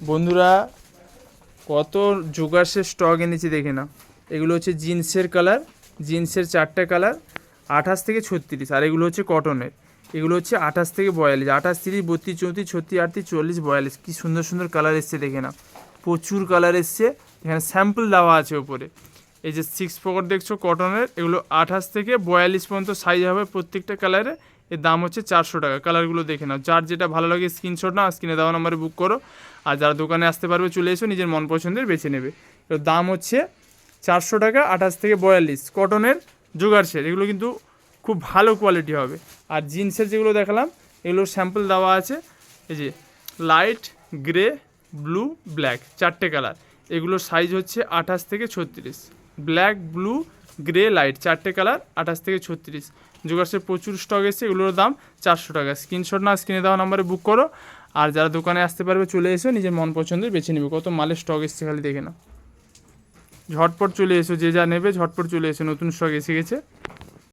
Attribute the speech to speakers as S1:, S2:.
S1: বন্ধুরা কত জোগার্সের স্টক এনেছি দেখে না। এগুলো হচ্ছে জিন্সের কালার, জিন্সের 4টে কালার 28 থেকে 36, আর এগুলো হচ্ছে কটনের। এগুলো হচ্ছে 28 থেকে 42, 28, 30, 32, 34, 36, 38, 40, 42। কী সুন্দর সুন্দর কালার এসছে দেখে না, প্রচুর কালার এসছে। এখানে স্যাম্পল দেওয়া আছে ওপরে। এই যে 6 পকেট দেখছো কটনের, এগুলো 28 থেকে 42 পর্যন্ত সাইজ হবে প্রত্যেকটা কালারে। এর দাম হচ্ছে 400 টাকা। কালারগুলো দেখে নাও, যার যেটা ভালো লাগে স্ক্রিনশট নাও, স্ক্রিনে দেওয়া নাম্বারে বুক করো। আর যারা দোকানে আসতে পারবে চলে এসো, নিজের মন পছন্দের বেছে নেবে। এর দাম হচ্ছে 400 টাকা, 28 থেকে 42, কটনের জোগার্সের। এগুলো কিন্তু খুব ভালো কোয়ালিটি হবে। আর জিন্সের যেগুলো দেখালাম, এগুলোর স্যাম্পল দেওয়া আছে। এই যে লাইট গ্রে, ব্লু, ব্ল্যাক, 4টে কালার। এগুলোর সাইজ হচ্ছে 28 থেকে 36। ব্ল্যাক, ব্লু, গ্রে, লাইট, 4টে কালার, 28 থেকে 36। জোগার্সের প্রচুর স্টক এসেছে। এগুলোর দাম 400 টাকা। স্ক্রিনশট না, স্ক্রিনে দেওয়া নাম্বারে বুক করো। আর যারা দোকানে আসতে পারবে চলে এসো, নিজের মন পছন্দের বেছে নেবে। কত মালের স্টক এসছে খালি দেখে না। ঝটপট চলে এসো, যে যা নেবে ঝটপট চলে এসো, নতুন স্টক এসে গেছে।